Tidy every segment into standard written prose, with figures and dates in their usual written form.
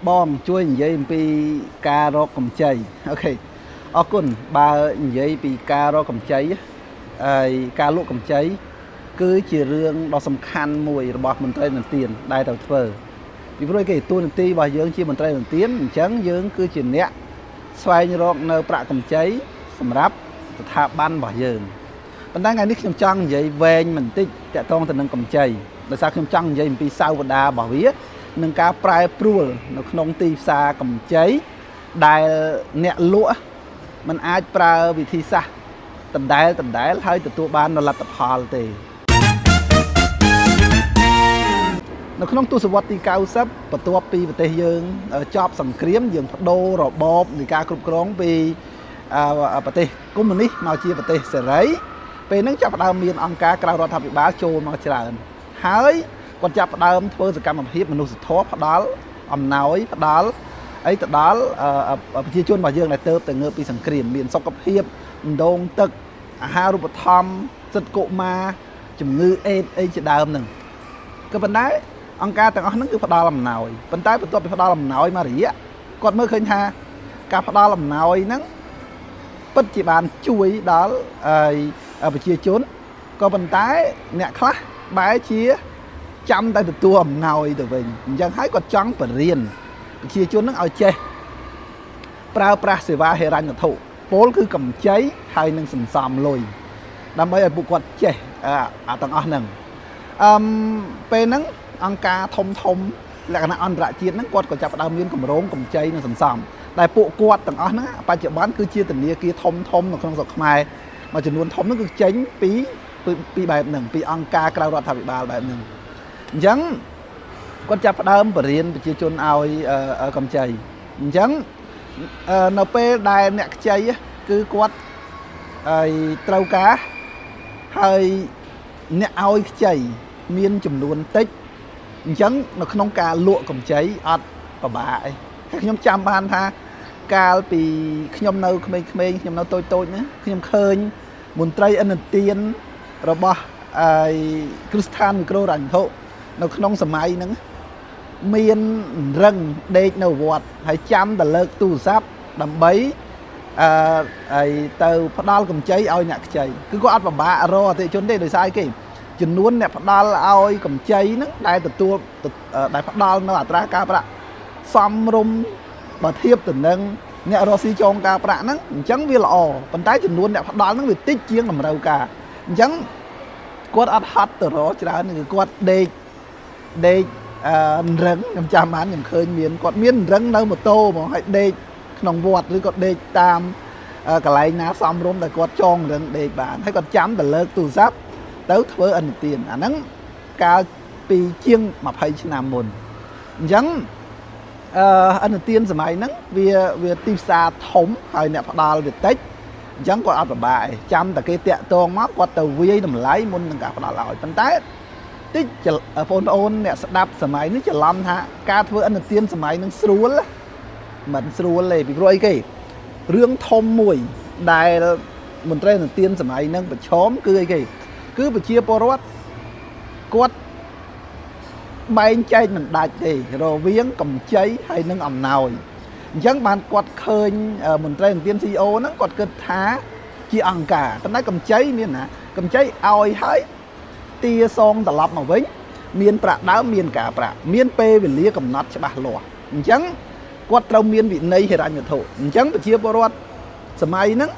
bom chui vậy bị cà rốt cầm chay ok ở kun ba vậy bị cà rốt cầm chay cà lụa cầm chay cứ chỉ riêng đó sầm khăn mùi bọt mình tây mình tiền đại tàu phở vì vậy cái tôi ti bà dưỡng chi mình tây mình tiền chấn dưỡng cứ chỉ nẹt xoay như rong nơi bạ cầm chay sầm ráp thả ban bà dưỡng bên đây ngày nít trong trăng vậy về mình tích chạy tông từ nâng cầm chay để sao trong trăng vậy mình bị sao và đa bảo vía nâng cá prai pruol nó không ti xa cầm cháy đài nẹt lụa mình ai prai vì thi xa tầm đáy hơi từ tua ban nó là tập hò thì nó không tu sửa ti cao sấp và tua pi và tây dương chop sầm kiếm dương đô rồi bóp thì cá cục rong pi và tây cũng mình đi màu chia và tây sẽ lấy về nâng chop đào miền ăn cá cào rọt thập bị bá trôi màu tràn hái còn chập đơm thôi sự cam một hiệp mình nuôi thốt phát đá nói phát đá ấy phát đá chia chôn vào dương này tơ từ ngựa bị sẵn kìm miền sóc cấp hiệp đông tực ha rụp thom giật cụ ma chùm ngư ấy chỉ đơm nè cái vấn đề ông ca từng nó cứ phát đá làm nào vấn đề tôi bị phát đá làm nào mà rỉ còn mới khơi ha ca phát đá làm nào nó bất chỉ bàn chui đó bị chia chốn có vấn đề nè khác bái chia chăm tay từ tua nào từ mình chẳng thấy còn trắng và riêng chia chốn nó ao chê pra pra se va hệ ranh thụ bố cứ cầm cháy hay nâng sầm sầm lùi đam mấy bộ quạt chê tầng ở nâng pe nắng ăn cá thông thông là cái ăn rạ chiên nắng quạt còn chặt đào miên cầm rốn cầm cháy nâng sầm sầm đại bộ quạt tầng ở nó ba triệu bán cứ chia từng nia kia thông thông là không giọt mai mà chỉ muốn thông nó cứ tránh pi bài nâng pi ăn cá cào rọt thà bị ba bài nâng chẳng con chập đơm và riêng chia chôn ao ở cầm chày chẳng np đài nẹt chay cứ quát trâu cá hơi nẹt ao chay miên chùm luôn tích chẳng nó không cá lụa cầm cháy ọt và bại các nhóm chăm ban tha cá vì nhóm nâu khmei nhóm nâu tôi nữa nhóm khơi muốn trai ăn tiền rồi bỏ Christian Micro rảnh thụ nó không sớm mai nữa miền rừng đây nó vọt hay chăm là lợt tu sáp đầm bấy từ phát đal cầm cháy ao nhạc cháy cứ có ăn vào bạ rồi thì chốn đây đời sai kì chừng luôn nè phát đal ao cầm cháy nó đây từ tua đại phát đal nó ra cá bạ xăm rum mà thiếp từ nâng nè rồi xí chong cá bạ nó chẳng vì lọ phần tái chừng luôn nè phát đal nó bị tích chiếng nằm đâu cả chẳng quát ăn hot từ đó chỉ là người quát đây rắn nhầm chạm án nhầm khơi miền quạt miên rắn đâu một tô mà hãy đây nòng vọt rồi còn đây tam cả lại ná xăm rôm tại quạt tròn rắn đây bạn hay còn chấm từ lợt tù giáp tới với ăn tiền nắng ca pi chiêng mà phải làm mồn chẳng ăn tiền giờ mày nắng vì tim xa thống hay nè phát đào việt tết chẳng còn ăn vào bài chăm tại cái tiệm tôn móc qua tàu vi đầm lái môn cả phát đào lại phân tết tích phone ôn nè đạp sớm máy nó chỉ làm ha ca thưa ăn tiền sớm máy nó sưu á mình sưu lên vì rồi cái riêng thom mùi đài mình trai là tiền sớm máy nâng phải chóm cứ phải chia porot quất bay chay mình đạch thì rồi viếng cầm cháy hay nâng ẩm nào chẳng bạn quật khơi mình trai là tiền CEO nó quật cực thá chỉ ăn cả tao nói cầm cháy miền nè cầm cháy oi hái tia song tập mà với miền bạc đá miền cả bạc miền p về lia cầm nát cho bà lọ chẳng quát trâu miền vị này thì ra nhật thổ chẳng phải chia bò sớm mai nắng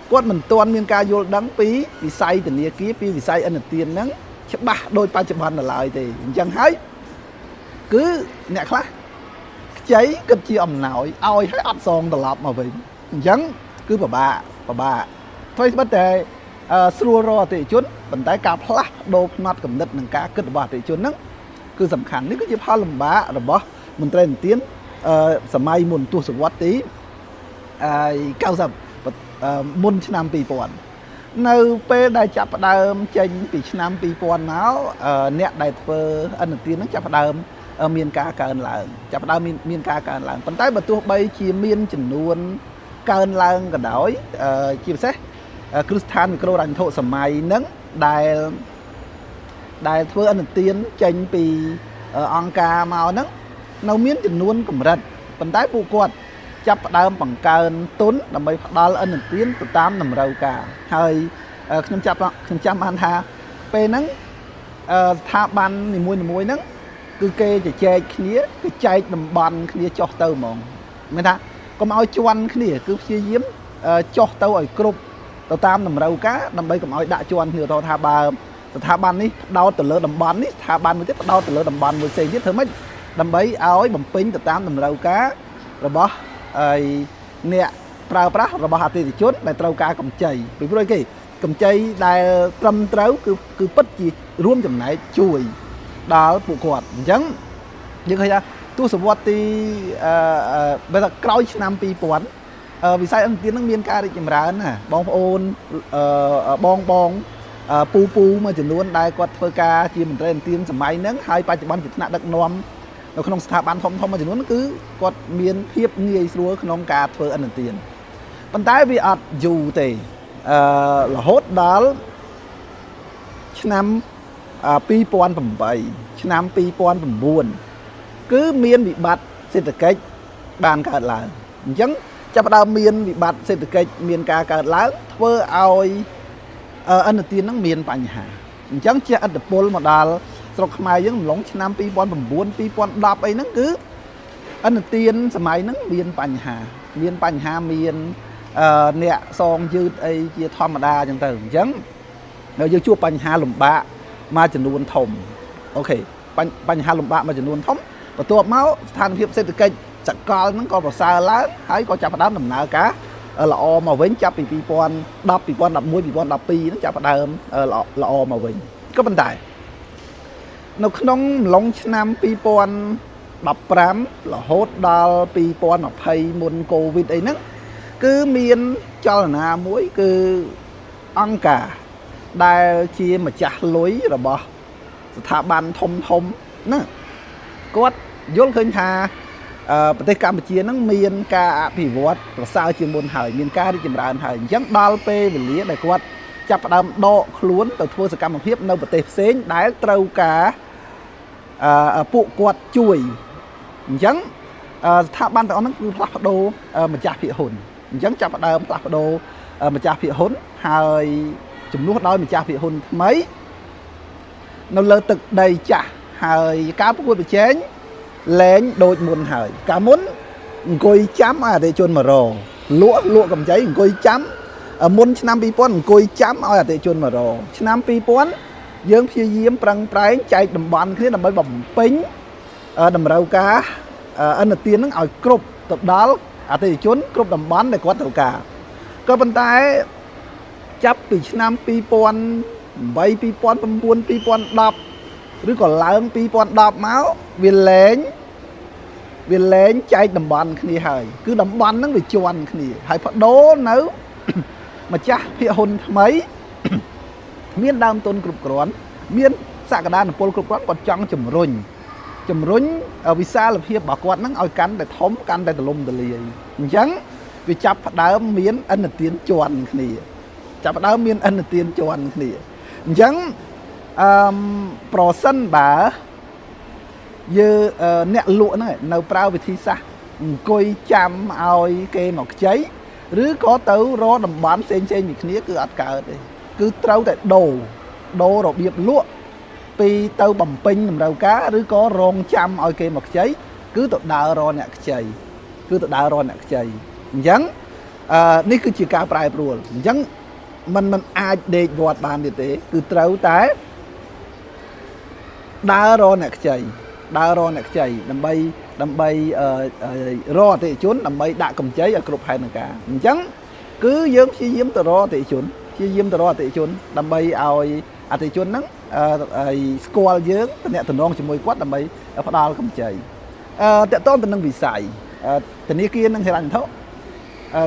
quát mình toàn miền ca vô đắng pí vì say từ lia kia vì say ăn được tiền nắng cho bà đôi ba chục bàn là lại thì chẳng thấy cứ nhẹ khác cháy cực chi ẩm nào oi hết ắt song tập mà với chẳng cứ bà thôi bất đề xua ro thì chốn vận tải cá plak đô nát cầm đất nâng cá cất vào thì chốn nắng cứ sầm khẳng đấy cứ chỉ pha lầm bá rồi bỏ mình tên tiến sầm mai muốn tu sửa quát tí cao sầm môn năm pi pòn nơi pe đại chập đơm trên pi năm pi pòn áo nẹt đại phơ anh tiến nó chập đơm miền cá cờn là chập đơm miền cá cờn là vận tải bờ tu bay chia miền chừng luôn cờn là cả đói chia sẻ Christian Micro rảnh thụ sầm mai nắng đài thưa anh tiên tranh pi ăn ca màu nắng នៅមានចំនួនកម្រិតប៉ុន្តែពួកគាត់ចាប់ផ្ដើមបង្កើនទុនដើម្បីផ្ដល់ឥណទានទៅតាមតម្រូវការហើយខ្ញុំចាំបានថាពេលហ្នឹងស្ថាប័ននីមួយៗហ្នឹងគឺគេជជែកគ្នាគេចែកតំបន់គ្នាចុះទៅហ្មងមានថាកុំឲ្យជន់គ្នាគឺព្យាយាមចុះទៅឲ្យគ្រប់ទៅតាមតម្រូវការដើម្បីកុំឲ្យដាក់ជន់គ្នាថាបើស្ថាប័ននេះផ្ដោតទៅលើតំបន់នេះស្ថាប័នមួយទៀតផ្ដោតទៅលើតំបន់មួយផ្សេងទៀតធ្វើម៉េចដើម្បីឲ្យបំពេញទៅតាមតម្រូវការរបស់អ្នកប្រើប្រាស់របស់អតិថិជនដែលត្រូវការកម្ចីពីព្រោះគេកម្ចីដែលត្រឹមត្រូវគឺពិតជារួមចំណែកជួយដល់ពួកគាត់អញ្ចឹងយើងឃើញថាទស្សវត្សទីបើថាក្រោយឆ្នាំ2000វិស័យឥណទាននឹងមានការរីកចម្រើនណាបងប្អូនបងពូមួយចំនួនដែលគាត់ធ្វើការជាមន្ត្រីឥណទានសម័យហ្នឹងហើយបច្ចុប្បន្នជាថ្នាក់ដឹកនាំនៅក្នុងស្ថាប័នធំមួយចំនួនគឺគាត់មានភាពងាយស្រួលក្នុងការធ្វើឥណទានប៉ុន្តែវាអត់យូរទេរហូតដល់ឆ្នាំ2008ឆ្នាំ2009គឺមានវិបត្តិសេដ្ឋកិច្ចបានកើតឡើងអញ្ចឹងចាប់ផ្ដើមមានវិបត្តិសេដ្ឋកិច្ចមានការកើតឡើងធ្វើឲ្យឥណទានហ្នឹងមានបញ្ហាអញ្ចឹងជាឥទ្ធិពលមកដល់ស្រុកខ្មែរយើងម្លងឆ្នាំ2009 2010អីហ្នឹងគឺឥណទានសម័យហ្នឹងមានបញ្ហាមានអ្នកសងយឺតអីជាធម្មតាអញ្ចឹងទៅអញ្ចឹងយើងជួបបញ្ហាលំបាកមួយចំនួនធំអូខេបញ្ហាលំបាកមួយចំនួនធំបន្ទាប់មកស្ថានភាពសេដ្ឋកិច្ចសកលហ្នឹងក៏ប្រសើរឡើងហើយក៏ចាប់ផ្ដើមដំណើរការល្អមកវិញចាប់ពី2010 2011 2012ហ្នឹងចាប់ផ្ដើមល្អមកវិញក៏ប៉ុន្តែនៅក្នុងអំឡុងឆ្នាំ2015រហូតដល់2020មុនកូវីដអីហ្នឹងគឺមានចលនាមួយគឺអង្គការដែលជាម្ចាស់លុយរបស់ស្ថាប័នធំណាគាត់យល់ឃើញថាប្រទេសកម្ពុជាហ្នឹងមានការអភិវឌ្ឍប្រសើរជាងមុនហើយមានការរីកចម្រើនហើយអញ្ចឹងដល់ពេលវេលាដែលគាត់ចាប់ផ្ដើមដកខ្លួនទៅធ្វើសកម្មភាពនៅប្រទេសផ្សេងដែលត្រូវការពួកគាត់ជួយអញ្ចឹងស្ថាប័នទាំងអស់ហ្នឹងគឺផ្លាស់ប្ដូរម្ចាស់ភាគហ៊ុនអញ្ចឹងចាប់ផ្ដើមផ្លាស់ប្ដូរម្ចាស់ភាគហ៊ុនហើយជំនួសដោយម្ចាស់ភាគហ៊ុនថ្មីនៅលើទឹកដីចាស់ហើយការប្រកួតប្រជែងលែងដូចមុនហើយកាលមុនអង្គុយចាំឲ្យអតិថិជនមករលក់កម្ចីអង្គុយចាំមុនឆ្នាំ2000អង្គុយចាំឲ្យអតិថិជនមករឆ្នាំ2000យើងព្យាយាមប្រឹងប្រែងចែកតំបន់គ្នាដើម្បីបំពេញតម្រូវការឥណទាននឹងឲ្យគ្រប់ទៅដល់អតិថិជនគ្រប់តំបន់ដែលគាត់ត្រូវការក៏ប៉ុន្តែចាប់ពីឆ្នាំ2008 2009 2010ឬក៏ឡើង2010មកវាលែងចែកតំបន់គ្នាហើយគឺតំបន់ហ្នឹងវាជាន់គ្នាហើយបដូរនៅម្ចាស់ភាគហ៊ុនថ្មីមានដើមទុនគ្រប់គ្រាន់មានសក្តានុពលគ្រប់គ្រាន់គាត់ចង់ជំរុញវិសាលភាពរបស់គាត់ហ្នឹងឲ្យកាន់តែធំកាន់តែទូលំទូលាយអញ្ចឹងវាចាប់ផ្ដើមមានឥណទានជាន់គ្នាអញ្ចឹងប្រសិនបើយើងអ្នកលក់ហ្នឹងនៅប្រើវិធីសាស្ត្រអង្គុយចាំឲ្យគេមកខ្ចីឬក៏ទៅរកតំបន់ផ្សេងពីគ្នាគឺអត់កើតទេគឺត្រូវតែដូររបៀបលក់ពីទៅបំពេញតម្រូវការឬក៏រងចាំឲ្យគេមកខ្ចីគឺទៅដើររកអ្នកខ្ចីអញ្ចឹងនេះគឺជាការប្រែប្រួលអញ្ចឹងมันអាចដេកវត្តបានទៀតទេគឺត្រូវតែដើររកអ្នកខ្ចីដើម្បីរកអតិថិជនដើម្បីដាក់កម្ចីឲ្យគ្រប់ហេតុនឹងការអញ្ចឹងគឺយើងព្យាយាមទៅរកអតិថិជនដើម្បីឲ្យអតិថិជនហ្នឹងស្គាល់យើងទំនាក់ទំនងជាមួយគាត់ដើម្បីផ្ដល់កម្ចីតកតងទៅនឹងវិស័យធនាគារនិងហិរញ្ញវត្ថុ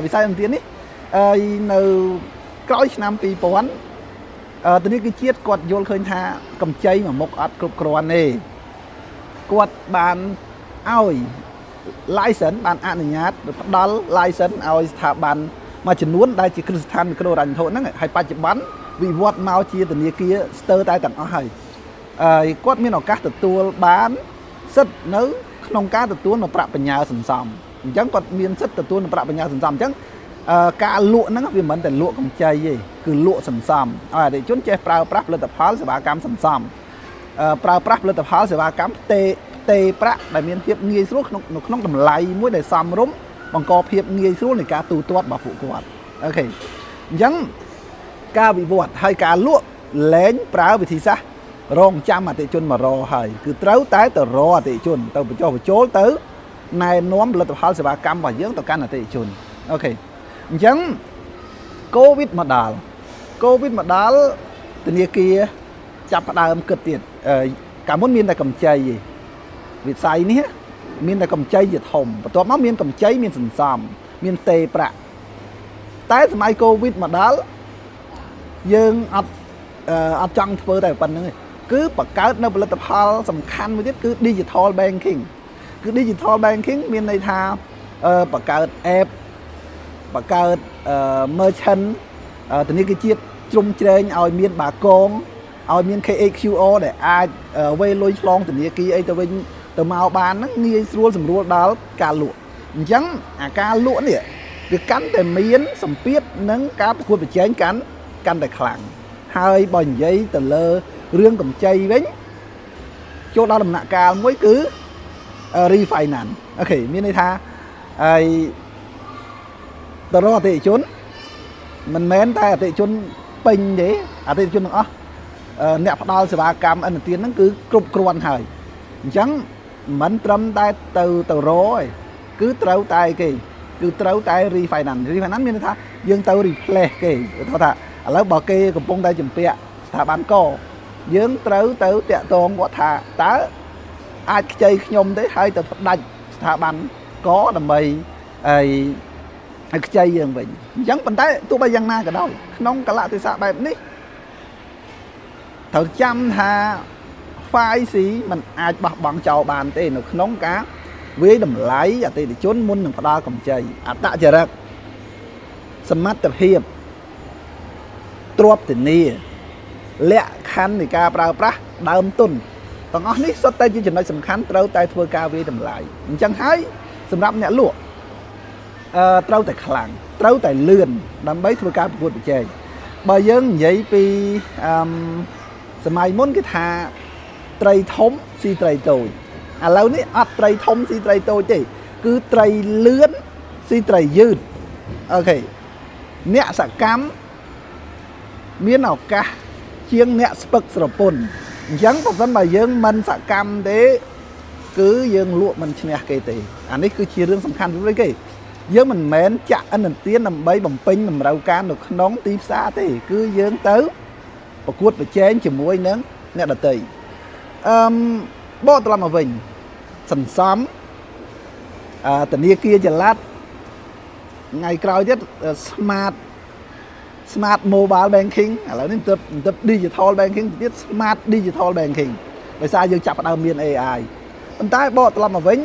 វិស័យឥណទាននេះនៅក្រោយឆ្នាំ2000ធនាគារជាតិគាត់យល់ឃើញថាកម្ចីមួយមុខអត់គ្រប់គ្រាន់ទេគាត់បានឲ្យ license បានអនុញ្ញាតផ្ដល់ license ឲ្យស្ថាប័នមួយចំនួនដែលជាគ្រឹះស្ថានមីក្រូហិរញ្ញវត្ថុហ្នឹងហើយបច្ចុប្បន្នវិវត្តមកជាធនាគារស្ទើរតែទាំងអស់ហើយគាត់មានឱកាសទទួលបានសិទ្ធិនៅ ក្នុងការទទួលនៅប្រាក់បញ្ញើសន្សំអញ្ចឹងគាត់មានសិទ្ធិទទួលនៅប្រាក់បញ្ញើសន្សំអញ្ចឹងការលក់ហ្នឹងវាមិនមែនតែលក់កម្ចីទេគឺលក់សន្សំឲ្យអតិថិជនចេះប្រើប្រាស់ផលិតផលសេវាកម្មសន្សំប្រើប្រាស់ផលិតផលសេវាកម្មផ្ទេប្រាក់ដែលមានភាពងាយស្រួលក្នុងតម្លៃមួយដែលសមរម្យបង្កភាពងាយស្រួលនៃការទូទាត់របស់ពួកគាត់អូខេអញ្ចឹងការវិវត្តហើយការលក់លែងប្រើវិធីសាស្ត្ររងចាំអតិថិជនមករហើយគឺត្រូវតែទៅរកអតិថិជនទៅបញ្ចុះបញ្ចូលទៅណែនាំផលិតផលសេវាកម្មរបស់យើងទៅកាន់អតិថិជនអូខេអញ្ចឹងកូវីដមកដល់ធនាគារចាប់ផ្ដើមគិតទៀតកាលមុនមានតែកម្ចីទេវិស័យនេះមានតែកម្ចីជាធំបន្ទាប់មកមានកម្ចីមានសន្សំមានទេប្រាក់តែសម័យកូវីដមកដល់យើងអត់ចង់ធ្វើតែប៉ុណ្្នឹងទេគឺបង្កើតនៅផលិតផលសំខាន់មួយទៀតគឺ Digital Banking គឺ Digital Banking មានន័យថាបង្កើត app បង្កើត merchant ធនាគារជាតិជ្រុំជ្រែងឲ្យមានបាគងឲ្យមាន KHQR ដែលអាចវេលុយឆ្លងធនាគារអីទៅវិញទៅមកបានហ្នឹងងាយស្រួលសម្រួលដល់ការលក់អញ្ចឹងអាការលក់នេះវាកាន់តែមានសម្ពាធនិងការប្រកួតប្រជែងកាន់តែខ្លាំងហើយបើនិយាយទៅលើរឿងកម្ចីវិញចូលដល់ដំណាក់កាលមួយគឺ refinance អូខេមានន័យថាហើយទៅរកអតិថិជនមិនមែនតែអតិថិជនពេញទេអតិថិជនទាំងអស់អ្នកផ្ដល់សេវាកម្មឥណទានហ្នឹងគឺគ្រប់គ្រាន់ហើយអញ្ចឹងមិនត្រឹមតែទៅរកទេគឺត្រូវតែគេគឺត្រូវតែ refinance មានន័យថាយើងទៅ replace គេគាត់ថាឥឡូវបើគេកំពុងតែជំពាក់ស្ថាប័នកយើងត្រូវទៅតាក់ទងគាត់ថាតើអាចខ្ចីខ្ញុំទេហើយទៅផ្ដាច់ស្ថាប័នកដើម្បីឲ្យខ្ចីយើងវិញអញ្ចឹងប៉ុន្តែទោះបីយ៉ាងណាក៏ដោយក្នុងកលៈទេសៈបែបនេះត្រូវចាំថា 5C มันអាចបោះបង់ចោលបានទេនៅក្នុងការវាយតម្លៃអតិថិជនមុននឹងផ្ដល់កម្ចីអត្តចរិតសមត្ថភាពទ្រព្យធានាលក្ខខណ្ឌនៃការប្រើប្រាស់ដើមទុនទាំងអស់នេះសុទ្ធតែជាចំណុចសំខាន់ត្រូវតែធ្វើការវាយតម្លៃអញ្ចឹងហើយសម្រាប់អ្នកលក់ត្រូវតែខ្លាំងត្រូវតែលឿនដើម្បីធ្វើការប្រកួតប្រជែងបើយើងនិយាយពីសម័យមុនគេថាត្រីធំស៊ីត្រីតូចឥឡូវនេះអត់ត្រីធំស៊ីត្រីតូចទេគឺត្រីលឿនស៊ីត្រីយឺតអូខេអ្នកសកម្មមានឱកាសជាងអ្នកស្ពឹកស្រពន់អញ្ចឹងបើមិនបើយើងមិនសកម្មទេគឺយើងលក់មិនឈ្នះគេទេអានេះគឺជារឿងសំខាន់មួយគេយើងមិនមែនចាក់ឥណទានដើម្បីបំពេញតម្រូវការនៅក្នុងទីផ្សារទេគឺយើងទៅប្រកួតប្រជែងជាមួយនឹងអ្នកដទៃបកត្រឡប់មកវិញសន្សំធនាគារចល័តថ្ងៃក្រោយទៀត smart mobile banking ឥឡូវនេះទៅ digital banking ទៀត smart digital banking ដោយសារយើងចាប់ផ្ដើមមាន AI ប៉ុន្តែបកត្រឡប់មកវិញ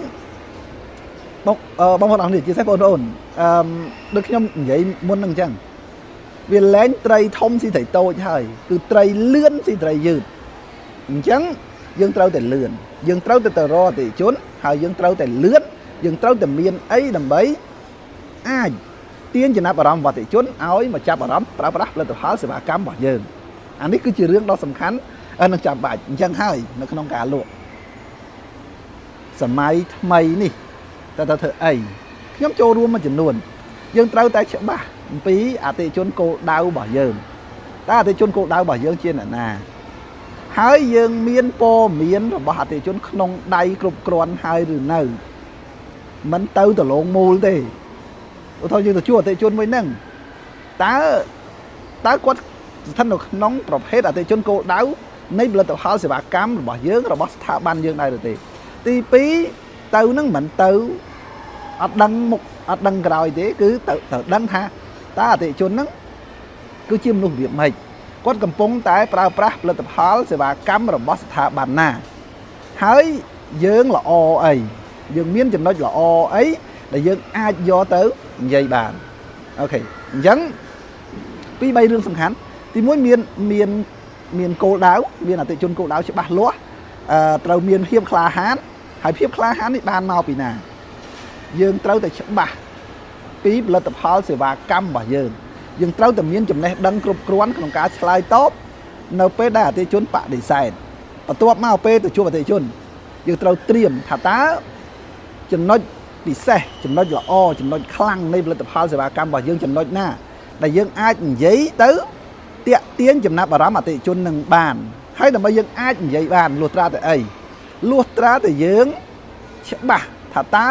បងប្អូនអរនេះជាពិសេសបងប្អូនដូចខ្ញុំនិយាយមុនហ្នឹងអញ្ចឹងវាលែងត្រីធំស៊ីត្រីតូចហើយគឺត្រីលឿនស៊ីត្រីយឺតអញ្ចឹងយើងត្រូវតែលឿនយើងត្រូវតែទៅរកអតិថិជនហើយយើងត្រូវតែលឿនយើងត្រូវតែមានអីដើម្បីអាចទាញចំណាប់អារម្មណ៍អតិថិជនឲ្យមកចាប់អារម្មណ៍ប្រើប្រាស់ផលិតផលសេវាកម្មរបស់យើងអានេះគឺជារឿងដ៏សំខាន់និងចាំបាច់អញ្ចឹងហើយនៅក្នុងការលក់សម័យថ្មីនេះតើធ្វើអីខ្ញុំចូលរួមមួយចំនួនយើងត្រូវតែច្បាស់អំពីអតិថិជនគោលដៅរបស់យើងតើអតិថិជនគោលដៅរបស់យើងជាអ្នកណាហើយយើងមានព័ត៌មានរបស់អតិថិជនក្នុងដៃគ្រប់គ្រាន់ហើយឬនៅមិនទៅដលងមូលទេឧទាហរណ៍យើងទៅជួបអតិថិជនមួយហ្នឹងតើគាត់ស្ថិតនៅក្នុងប្រភេទអតិថិជនគោលដៅនៃផលិតផលសេវាកម្មរបស់យើងរបស់ស្ថាប័នយើងដែរទេទី2ទៅហ្នឹងមិនទៅអត់ដឹងមុខអត់ដឹងក្រោយទេគឺត្រូវដឹងថាតើអតិថិជនហ្នឹងគឺជាមនុស្សរបៀបម៉េចគាត់កំពុងតែប្រើប្រាស់ផលិតផលសេវាកម្មរបស់ស្ថាប័នណាហើយយើងល្អអីយើងមានចំណុចល្អអីដែលយើងអាចយកទៅនិយាយបានអូខេអញ្ចឹងពីរបីរឿងសំខាន់ទី1មានគោលដៅមានអតិថិជនគោលដៅច្បាស់លាស់ត្រូវមានភាពក្លាហាន ហើយភាពក្លាហាននេះបានមកពីណាយើងត្រូវតែច្បាស់ពីផលិតផលសេវាកម្មរបស់យើងត្រូវតែមានចំណេះដឹងគ្រប់គ្រាន់ក្នុងការឆ្លើយតបនៅពេលដែលអតិថិជនបដិសេធបន្ទាប់មកពេលទៅជួបអតិថិជនយើងត្រូវត្រៀមថាតើចំណុចពិសេសចំណុចល្អចំណុចខ្លាំងនៃផលិតផលសេវាកម្មរបស់យើងចំណុចណាដែលយើងអាចនិយាយទៅទាក់ទាញចំណាប់អារម្មណ៍អតិថិជននឹងបានហើយដើម្បីយើងអាចនិយាយបានលុះត្រាតែអីលុះត្រាតែយើងច្បាស់ថាតើ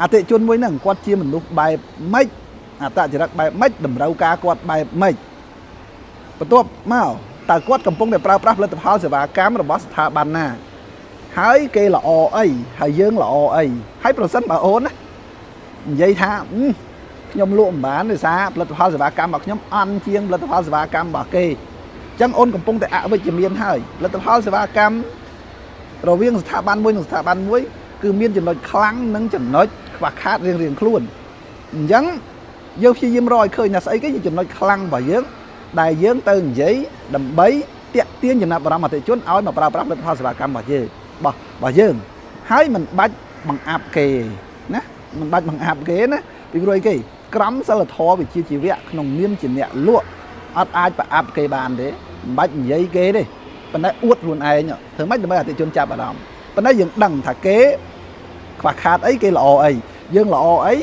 អតិថិជនមួយហ្នឹងគាត់ជាមនុស្សបែបម៉េចអត្តចរិតបែបម៉េចតម្រូវការគាត់បែបម៉េចបន្ទាប់មកតើគាត់កំពុងតែប្រើប្រាស់ផលិតផលសេវាកម្មរបស់ស្ថាប័នណាហើយគេល្អអីហើយយើងល្អអីហើយប្រសិនបើអូនណានិយាយថាខ្ញុំលក់មិនបានដោយសារផលិតផលសេវាកម្មរបស់ខ្ញុំអន់ជាងផលិតផលសេវាកម្មរបស់គេអញ្ចឹងអូនកំពុងតែអវិជ្ជមានហើយផលិតផលសេវាកម្មរវាងស្ថាប័នមួយនិងស្ថាប័នមួយគឺមានចំណុចខ្លាំងនិងចំណុចខ្វះខាតរៀងៗខ្លួនអញ្ចឹងយើងព្យាយាមរកឲ្យឃើញថាស្អីគេជាចំណុចខ្លាំងរបស់យើងដែលយើងទៅនិយាយដើម្បីទាក់ទាញចំណាប់អារម្មណ៍អតិថិជនឲ្យមកប្រើប្រាស់ផលិតផលសេវាកម្មរបស់យើងហើយមិនបាច់បង្អាប់គេណាមិនបាច់បង្អាប់គេណាពីព្រោះអីគេក្រមសីលធម៌វិជ្ជាជីវៈក្នុងនាមជាអ្នកលក់អត់អាចប្រអាប់គេបានទេមិនបាច់និយាយគេទេប៉ុន្តែអួតខ្លួនឯងធ្វើម៉េចដើម្បីអតិថិជនចាប់អារម្មណ៍ប៉ុន្តែយើងដឹងថាគេខ្វះខាតអីគេល្អអីយើងល្អអី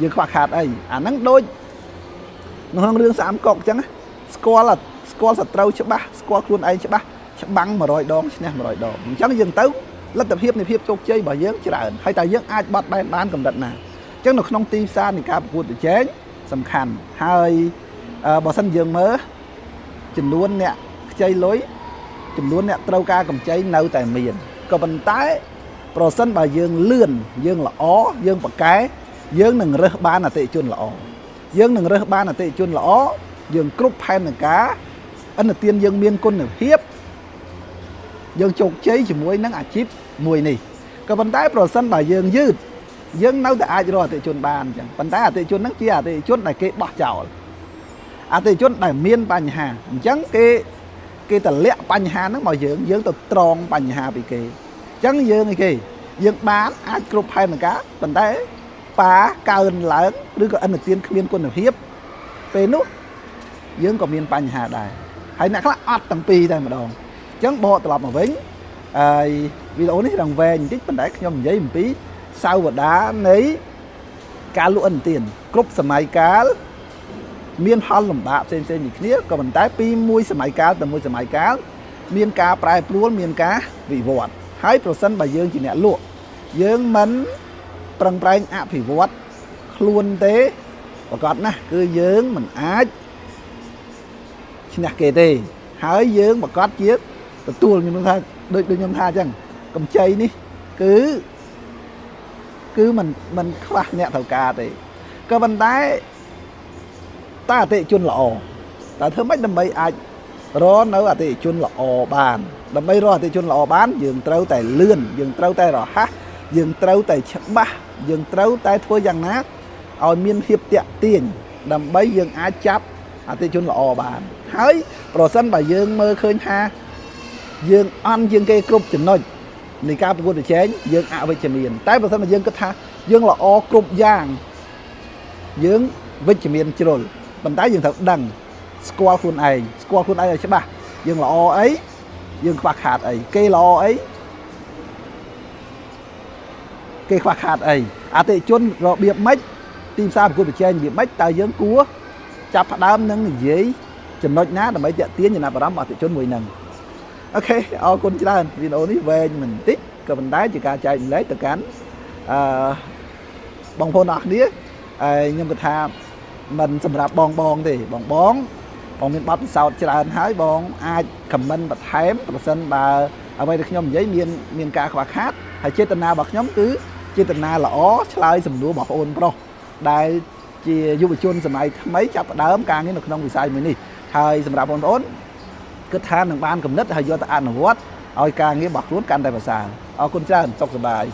យើងខ្វះខាតអីអាហ្នឹងដូចក្នុងរឿងសាមកុកអញ្ចឹងស្គាល់សត្រូវច្បាស់ស្គាល់ខ្លួនឯងច្បាស់ច្បាំង100ដងឈ្នះ100ដងអញ្ចឹងយើងទៅលទ្ធភាពនៃភាពជោគជ័យរបស់យើងច្រើនហើយតើយើងអាចបត់បែនបានកម្រិតណាអញ្ចឹងនៅក្នុងទីផ្សារនៃការប្រកួតប្រជែងសំខាន់ហើយបើសិនយើងមើលចំនួនអ្នកខ្ចីលុយចំនួនអ្នកត្រូវការកម្ចីនៅតែមានក៏ប៉ុន្តែប្រសិនបើយើងលឿនយើងល្អយើងប្រកែយើងនឹងរើសបានអតិថិជនល្អយើងគ្រប់ផែនការឥណទានយើងមានគុណភាពយើងជោគជ័យជាមួយនឹងអាជីពមួយនេះក៏ប៉ុន្តែប្រសិនបើយើងយឺតយើងនៅតែអាចរកអតិថិជនបានអញ្ចឹងប៉ុន្តែអតិថិជនហ្នឹងជាអតិថិជនដែលគេបោះចោលអតិថិជនដែលមានបញ្ហាអញ្ចឹងគេតលាក់បញ្ហាហ្នឹងមកយើងទៅត្រង់បញ្ហាពីគេអញ្ចឹងយើងបានអាចគ្រប់ផែនការប៉ុន្តែប៉ាកើនឡើងឬក៏ឥណទានគ្មានគុណភាពពេលនោះយើងក៏មានបញ្ហាដែរហើយអ្នកខ្លះអត់ទាំងពីរតែម្ដងអញ្ចឹងបកត្រឡប់មកវិញហើយវីដេអូនេះរងវែងបន្តិចប៉ុន្តែខ្ញុំនិយាយអំពីសាវតានៃការលក់ឥណទានគ្រប់សម័យកាលមានផលលំបាកផ្សេងៗពីគ្នាក៏ប៉ុន្តែពីមួយសម័យកាលទៅមួយសម័យកាលមានការប្រែប្រួលមានការវិវត្តហើយប្រសិនបើយើងជាអ្នកលក់យើងមិនប្រឹងប្រែងអភិវឌ្ឍខ្លួនទេប្រកបណាស់គឺយើងមិនអាចឈ្នះគេទេហើយយើងប្រកាសជាទទួលខ្ញុំថាដូចខ្ញុំថាអញ្ចឹងកម្ចីនេះគឺមិនខ្វះអ្នកត្រូវការទេក៏ប៉ុន្តែតើអតិថិជនល្អតើធ្វើម៉េចដើម្បីអាចរកនៅអតិថិជនល្អបានដើម្បីរកអតិថិជនល្អបានយើងត្រូវតែលឿនយើងត្រូវតែរហ័សយើងត្រូវតែច្បាស់យើងត្រូវតែធ្វើយ៉ាងណាឲ្យមានភាពតាក់ទាញដើម្បីយើងអាចចាប់អតិថិជនល្អបានហើយប្រសិនបើយើងមើលឃើញថាយើងអន់ជាងគេគ្រប់ចំណុចនៃការប្រកួតប្រជែងយើងអវិជ្ជមានតែប្រសិនបើយើងគិតថាយើងល្អគ្រប់យ៉ាងយើងវិជ្ជមានជ្រុលប៉ុន្តែយើងត្រូវដឹងស្គាល់ខ្លួនឯងឲ្យច្បាស់យើងល្អអីយើងខ្វះខាតអីគេល្អអីគេខ្វះខាតអីអតិថិជនរបៀបម៉េចទីផ្សារប្រកួតប្រជែងរបៀបម៉េចតើយើងគួរចាប់ផ្ដើមនឹងនិយាយចំណុចណាដើម្បីទាក់ទាញចំណាប់អារម្មណ៍អតិថិជនមួយហ្នឹងអូខេអរគុណច្រើនវីដេអូនេះវែងបន្តិចក៏ប៉ុន្តែជាការចែកម្លែកទៅកាន់បងប្អូនអរគ្នាហើយខ្ញុំគិតថាមិនសម្រាប់បងទេបងមានបទពិសោធន៍ច្រើនហើយបងអាចខមមិនបន្ថែមប្រសិនបើអ្វីដែលខ្ញុំនិយាយមានការខ្វះខាតហើយចេតនារបស់ខ្ញុំគឺចេតនាល្អឆ្លើយសំណួរបងប្អូនប្រុសដែលជាយុវជនសម័យថ្មីចាប់ផ្ដើមការងារនៅក្នុងវិស័យមួយនេះហើយសម្រាប់បងប្អូនគិតថានឹងបានគំនិតហើយយកទៅអនុវត្តឲ្យការងាររបស់ខ្លួនកាន់តែប្រសើរអរគុណច្រើនសុខសប្បាយ